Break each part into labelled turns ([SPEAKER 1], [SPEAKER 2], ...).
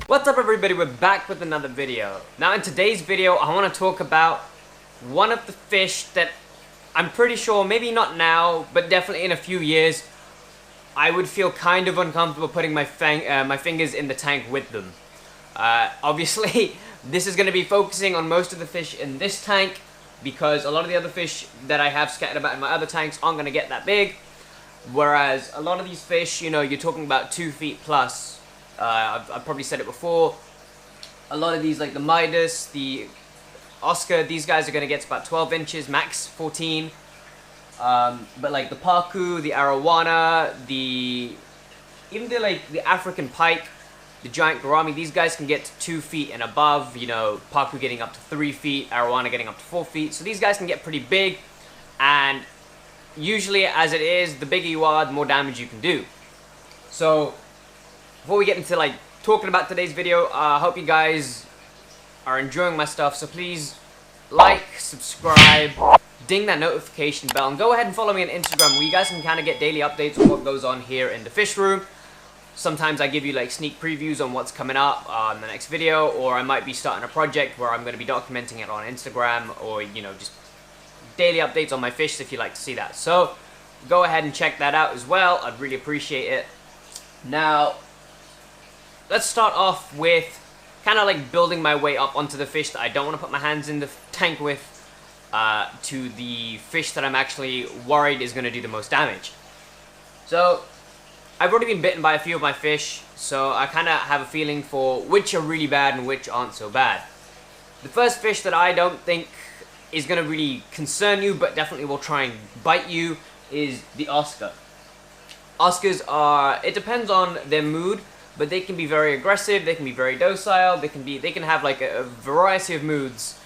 [SPEAKER 1] What's up everybody, we're back with another video. Now in today's video, I want to talk about one of the fish that I'm pretty sure, maybe not now, but definitely in a few years, I would feel kind of uncomfortable putting my fingers in the tank with them. Obviously, this is going to be focusing on most of the fish in this tank, because a lot of the other fish that I have scattered about in my other tanks aren't going to get that big. Whereas a lot of these fish, you know, you're talking about 2 feet plus. I've probably said it before. A lot of these, like the Midas, the Osocar, these guys are going to get to about 12 inches, max 14. But like the Paku, the Arowana, even the African pike, the giant Gourami, these guys can get to 2 feet and above. You know, Paku getting up to 3 feet, Arowana getting up to 4 feet. So these guys can get pretty big, and usually, as it is, the bigger you are, the more damage you can do. So before we get into like talking about today's video, I hope you guys are enjoying my stuff. So please like, subscribe, ding that notification bell, and go ahead and follow me on Instagram, where you guys can kind of get daily updates on what goes on here in the fish room. Sometimes I give you like sneak previews on what's coming up on the next video, or I might be starting a project where I'm going to be documenting it on Instagram, or you know, just daily updates on my fish if you like to see that. So go ahead and check that out as well. I'd really appreciate it. Now let's start off with kind of like building my way up onto the fish that I don't want to put my hands in the tank with, to the fish that I'm actually worried is going to do the most damage. So I've already been bitten by a few of my fish, so I kind of have a feeling for which are really bad and which aren't so bad. The first fish that I don't think is going to really concern you, but definitely will try and bite you, is the Osocar. Oscars are, it depends on their mood, but they can be very aggressive, they can be very docile, they can have like a variety of moods.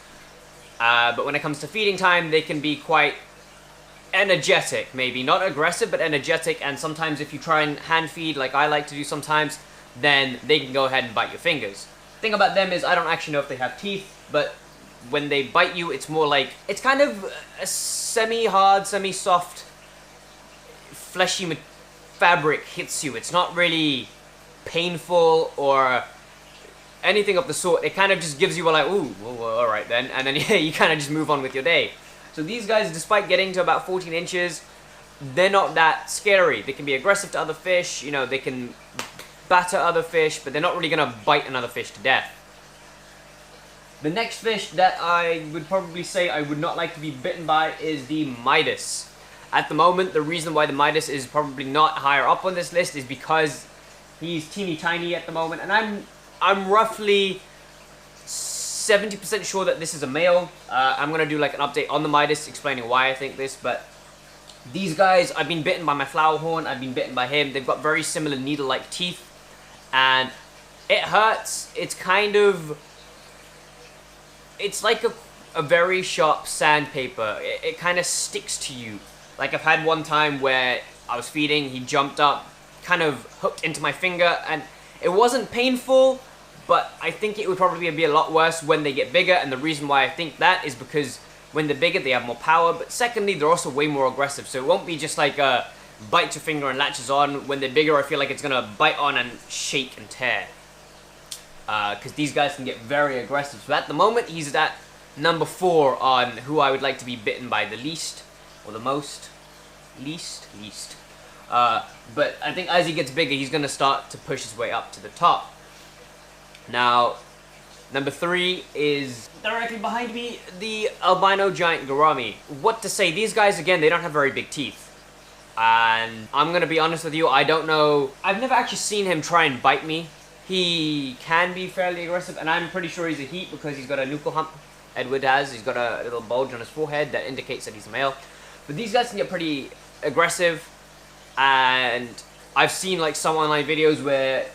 [SPEAKER 1] But when it comes to feeding time, they can be quite energetic, maybe not aggressive, but energetic. And sometimes if you try and hand feed, like I like to do sometimes, then they can go ahead and bite your fingers. The thing about them is I don't actually know if they have teeth, but when they bite you, it's more like, it's kind of a semi-hard, semi-soft, fleshy fabric hits you. It's not really painful or anything of the sort. It kind of just gives you a like, ooh, well, alright then, and then yeah, you kind of just move on with your day. So these guys, despite getting to about 14 inches, they're not that scary. They can be aggressive to other fish, you know, they can batter other fish, but they're not really going to bite another fish to death. The next fish that I would probably say I would not like to be bitten by is the Midas. At the moment, the reason why the Midas is probably not higher up on this list is because he's teeny tiny at the moment, and I'm roughly 70% sure that this is a male. I'm going to do like an update on the Midas explaining why I think this, but these guys, I've been bitten by my flower horn, I've been bitten by him. They've got very similar needle-like teeth, and it hurts. It's kind of, it's like a very sharp sandpaper. It kind of sticks to you. Like I've had one time where I was feeding, he jumped up, kind of hooked into my finger, and it wasn't painful, but I think it would probably be a lot worse when they get bigger. And the reason why I think that is because when they're bigger, they have more power, but secondly, they're also way more aggressive. So it won't be just like a bite your finger and latches on. When they're bigger, I feel like it's gonna bite on and shake and tear, because these guys can get very aggressive. So at the moment, he's at number 4 on who I would like to be bitten by the least, or the most. Least. But I think as he gets bigger, he's going to start to push his way up to the top. Now, number 3 is directly behind me, the albino giant Gourami. What to say, these guys, again, they don't have very big teeth. And I'm going to be honest with you, I don't know, I've never actually seen him try and bite me. He can be fairly aggressive, and I'm pretty sure he's a heat because he's got a nuchal hump. Edward has, he's got a little bulge on his forehead that indicates that he's a male. But these guys can get pretty aggressive, and I've seen like some online videos where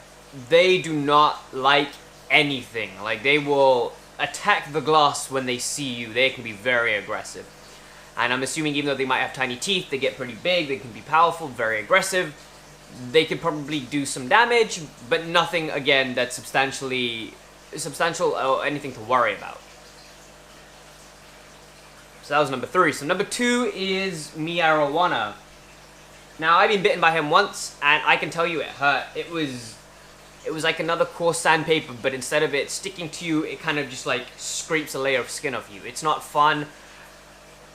[SPEAKER 1] they do not like anything. Like they will attack the glass when they see you. They can be very aggressive. And I'm assuming even though they might have tiny teeth, they get pretty big, they can be powerful, very aggressive. They could probably do some damage, but nothing, again, that's substantial or anything to worry about. So that was number 3. So number 2 is Arowana. Now, I've been bitten by him once, and I can tell you it hurt. It it was like another coarse sandpaper, but instead of it sticking to you, it kind of just like scrapes a layer of skin off you. It's not fun,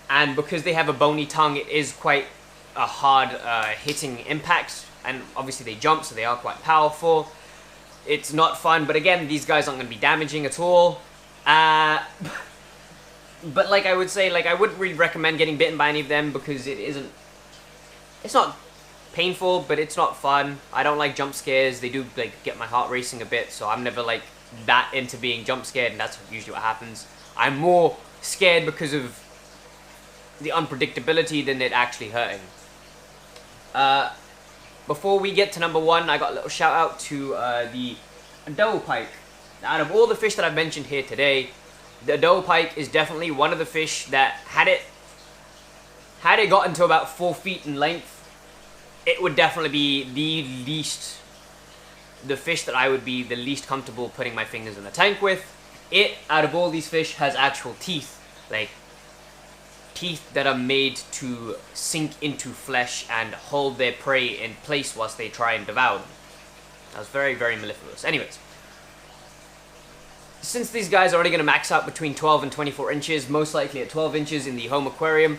[SPEAKER 1] and because they have a bony tongue, it is quite a hard hitting impact, and obviously they jump, so they are quite powerful. It's not fun, but again, these guys aren't going to be damaging at all. But like I would say, like I wouldn't really recommend getting bitten by any of them because it's not painful, but it's not fun. I don't like jump scares. They do like get my heart racing a bit, so I'm never like that into being jump scared, and that's usually what happens. I'm more scared because of the unpredictability than it actually hurting. Before we get to number 1, I got a little shout out to the Adobo pike. Now, out of all the fish that I've mentioned here today, the Adobo pike is definitely one of the fish that had it gotten to about 4 feet in length, it would definitely be the fish that I would be the least comfortable putting my fingers in the tank with. It, out of all these fish, has actual teeth, like teeth that are made to sink into flesh and hold their prey in place whilst they try and devour them. That was very, very mellifluous. Anyways, since these guys are already going to max out between 12 and 24 inches, most likely at 12 inches in the home aquarium,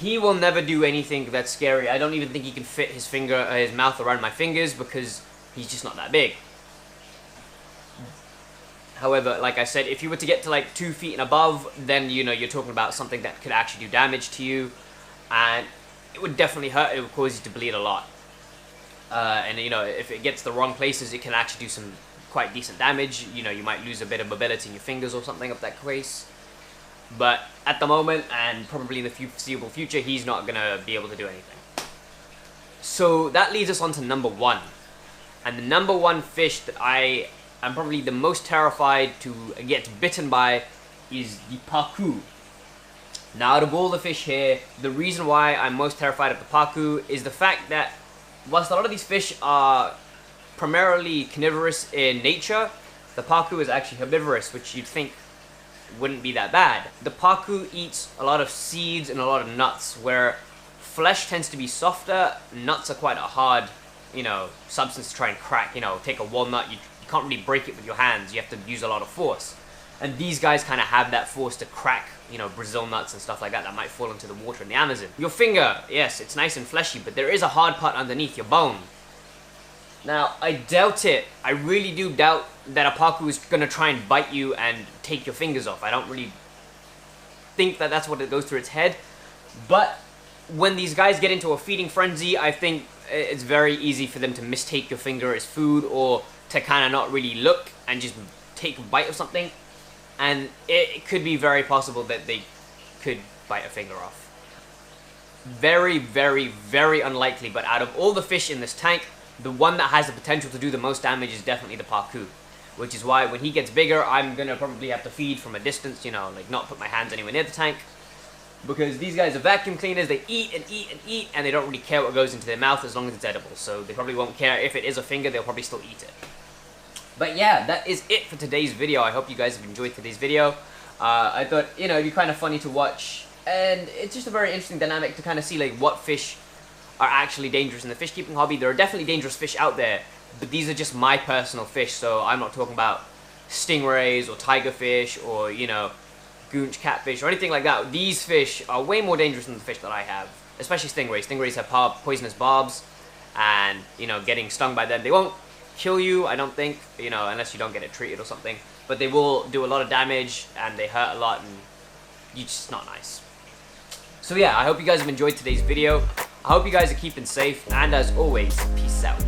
[SPEAKER 1] he will never do anything that's scary. I don't even think he can fit his mouth around my fingers because he's just not that big. However, like I said, if you were to get to like 2 feet and above, then you know you're talking about something that could actually do damage to you, and it would definitely hurt. It would cause you to bleed a lot, and you know if it gets the wrong places, it can actually do some quite decent damage. You know, you might lose a bit of mobility in your fingers or something of that case. But at the moment, and probably in the foreseeable future, he's not gonna be able to do anything. So that leads us on to number 1, and the number 1 fish that I am probably the most terrified to get bitten by is the Paku. Now, out of all the fish here, the reason why I'm most terrified of the Paku is the fact that whilst a lot of these fish are primarily carnivorous in nature, the Paku is actually herbivorous, which you'd think wouldn't be that bad. The Paku eats a lot of seeds and a lot of nuts, where flesh tends to be softer. Nuts are quite a hard, you know, substance to try and crack. You know, take a walnut, you can't really break it with your hands. You have to use a lot of force. And these guys kind of have that force to crack, you know, Brazil nuts and stuff like that might fall into the water in the Amazon. Your finger, yes, it's nice and fleshy, but there is a hard part underneath your bone. Now, I doubt it. I really do doubt that a Paku is going to try and bite you and take your fingers off. I don't really think that that's what it goes through its head. But when these guys get into a feeding frenzy, I think it's very easy for them to mistake your finger as food, or to kind of not really look and just take a bite of something. And it could be very possible that they could bite a finger off. Very, very, very unlikely, but out of all the fish in this tank, the one that has the potential to do the most damage is definitely the Paku. Which is why when he gets bigger, I'm going to probably have to feed from a distance, you know, like not put my hands anywhere near the tank. Because these guys are vacuum cleaners, they eat and eat and eat, and they don't really care what goes into their mouth as long as it's edible. So they probably won't care if it is a finger, they'll probably still eat it. But yeah, that is it for today's video. I hope you guys have enjoyed today's video. I thought, you know, it'd be kind of funny to watch, and it's just a very interesting dynamic to kind of see like what fish are actually dangerous in the fish keeping hobby. There are definitely dangerous fish out there, but these are just my personal fish, so I'm not talking about stingrays or tigerfish or, you know, goonch catfish or anything like that. These fish are way more dangerous than the fish that I have, especially stingrays. Stingrays have poisonous barbs, and, you know, getting stung by them, they won't kill you, I don't think, you know, unless you don't get it treated or something, but they will do a lot of damage, and they hurt a lot, and it's just not nice. So yeah, I hope you guys have enjoyed today's video. I hope you guys are keeping safe, and as always, peace out.